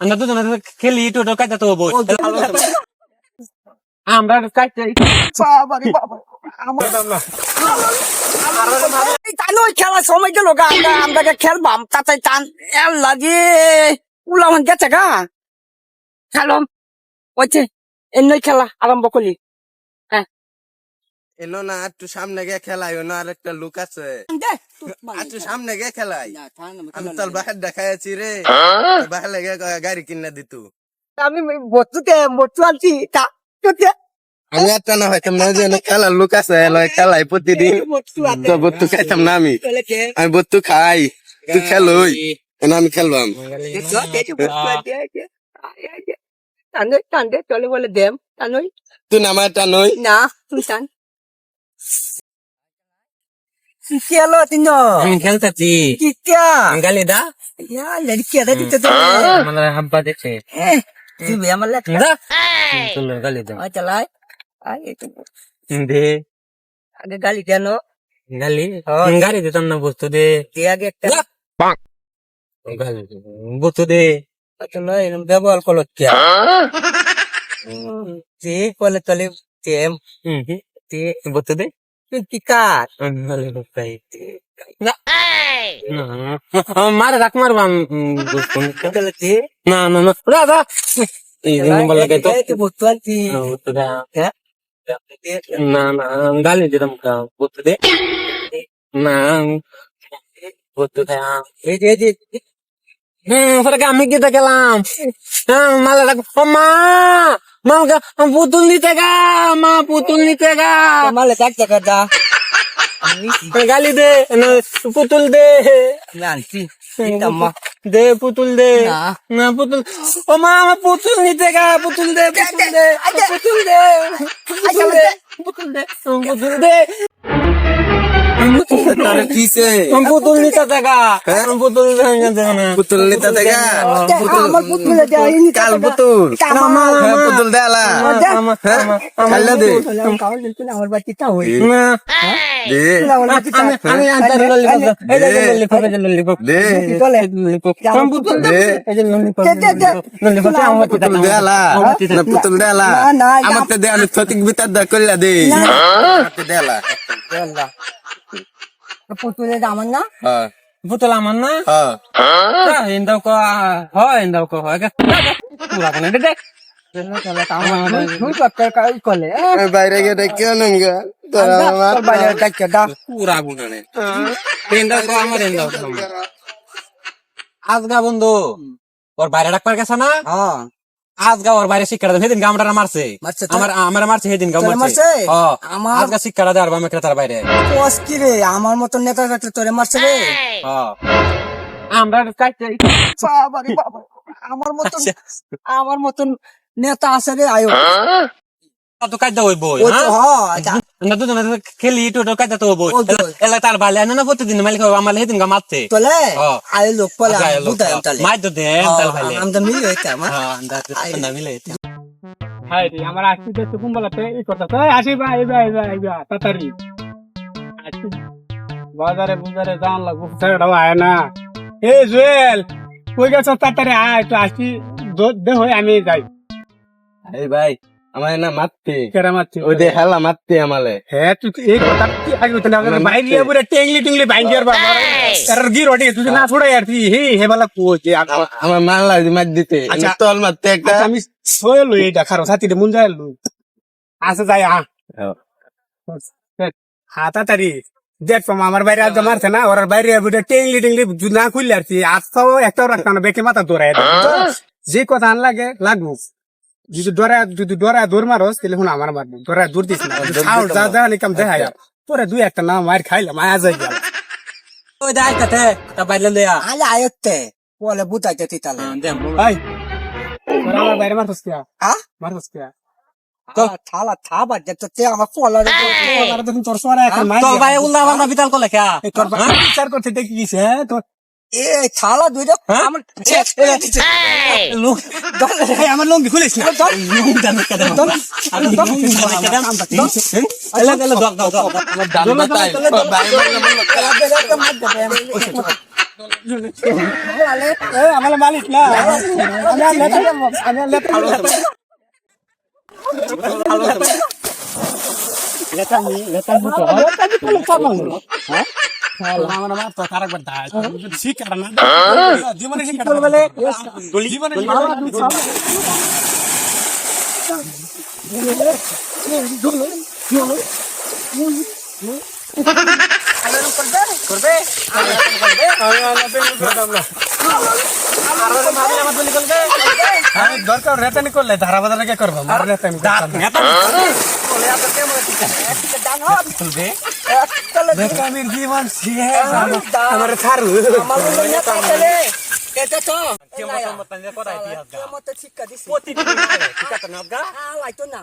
আমরা দুজনে খেলি টোটো কাজটা তো বই আমরা কাজটা বাবারে বাবা আমার টানো খেলা সময় গেল গা আমরা খেলবাম তাতে টান এল লাগে উলামান গেছে গা খেলাম ওইছে এমনি খেলা আরম্ভ করলি এলো না একটু সামনে গিয়ে খেলাই না আর একটা লুক আছে একটু সামনে গিয়ে খেলাই আমি তোর বাহির দেখাইছি রে বাহির লেগে গাড়ি কিনে দিত আমি বস্তু আনছি তা আমি একটা না হইতাম না যে খেলার লুক আছে খেলাই প্রতিদিন তো বত্তু খাইতাম না আমি বত্তু খাই তুই খেলোই আমি খেলবাম টানদে চলে বলে দেম টানই তুই নামায় টানই না তুই টান খেলো তিন আমি খেলতেছি কিকা গালি দা লড়কি আদা দিতে তো মানে হাব্বা দেখছে তুই আমার লাগে তুই গালি দা চালাই আয় তো দে আগে গালি কেন গালি গাড়ি দিতাম না বস্তু দে আগে একটা গালি বস্তু দে নয় ব্যবহার করলো কে বলে তলে তেম বস্তু দে কি কাজ গালি পাই মারে রাখ মারবাম না না না দাদা এই নম্বর লাগাই তো বস্তু আনছি না না গালি দিতাম বস্তু দে না বস্তু আমি গীতা গেলাম মালা রাখ মা মালকা পুতুল নিতে গা মা পুতুল নিতে গা মালে কাট টাকা গালি দে পুতুল দে আনছি দে পুতুল দে না পুতুল ও মা আমার পুতুল নিতে গা পুতুল দে পুতুল দে পুতুল দে পুতুল দে পুতুল দে পুতুল দে কিসে পুতুল নিতে দেখা পুতুল পুতুল নিতে দেখা আমার পুতুল কাল পুতুল পুতুল দেলা খাইলে দে আমার বাচ্চা হই দে আমি আনতে ললিপপ দে পুতুল দে পুতুল দেলা না পুতুল দেলা আমার তো দে আমি সঠিক বিতার দা কইলা দে দেলা পুতুলের আমার না হ্যাঁ পুতুল আমার না হ্যাঁ ইন্দাও ক হয় ইন্দাও ক হয় পুরা কোনে দে করলে বাইরে গিয়ে দেখে নঙ্গা বাইরে ডাক্তার দা পুরা গুনে ইন্দাও ক আমার ইন্দাও আজগা বন্ধু ওর বাইরে ডাকবার গেছে না আজগা ওর বাইরে শিক্ষা দেয় সেদিন গামড়া মারছে আমার মারছে সেদিন গাম মারছে আজগা শিক্ষা দেয় আর আমি তার বাইরে কি রে আমার মতন নেতা থাকলে তোরে মারছে রে আমরা বাবারে বাবা আমার মতন নেতা আছে রে আয়ো তো কাজটা হইব না দুজনে খেলি টোটো কাজটা তো হইব এলা তার বাইরে না প্রতিদিন মালিক আমার সেদিন গা মারছে তোলে আয়ো লোক পলা বুঝাই তালে মাই তো দে তার বাইরে আমরা মিলে হইতাম আমরা মিলে হাই রে আমার আসতে তো কুম্বলাতে এই কথা তো আসি ভাই ভাই ভাই তাড়াতাড়ি আসি বাজারে বুজারে যান লাগবো সেটা আয় না এ জুয়েল কই গেছ তাড়াতাড়ি আয় তো আসি দে হই আমি যাই এই ভাই আমার না মারতে কেরা মারছি ওই দে হেলা মারতে আমালে হ্যাঁ তুই এই কথা কি আগে তো না বাইরে পুরো টেংলি টেংলি বাইন্ডিয়ার বাবা এর গির ওটি তুই না ছড়া यार তুই হে বালা কই যে আমার মারলা মার দিতে তোল মারতে একটা আমি সোয়েল এই দেখারো সাথীতে মুন যায় লু আসে যাই তাড়াতাড়ি দেখ আমার বাইরে আজ মারছে না ওর বাইরে টেংলি টেংলি না খুললে আর কি আজটাও একটাও রাখতাম না বেকে মাথা দৌড়ায় যে কথা আন লাগে লাগবো যদি ডরা দৌড় মারস তাহলে শুন আমার মারবো ডরা দৌড় দিস না যা যা নিকাম দেখাই পরে দুই একটা না মার খাইলাম আয়া যাই গেল ওই দাই কাতে তা বাইরে লইয়া আলে আয়তে বলে বুঝাইতে তিতালে ভাই আমার বাইরে মারছস কি মারছস কি তো থালা থাবা দেখতে তে আমার পলা রে তখন তোর সোনা এখন মাই তো ভাই উল্লা বাংলা বিতাল কলে কে তোর বিচার করতে দেখি গেছে হ্যাঁ তোর এ থালা দুইটা আমার আমার লঙ্গি খুলিস না आम्हाला मालिक ना দরকার রেতানি করলে ধারা বাজারে কে করবো মার রেতানি রেতানির জীবন আমার ছাড়ু এটা তো শিক্ষা দিচ্ছি আলাইতো না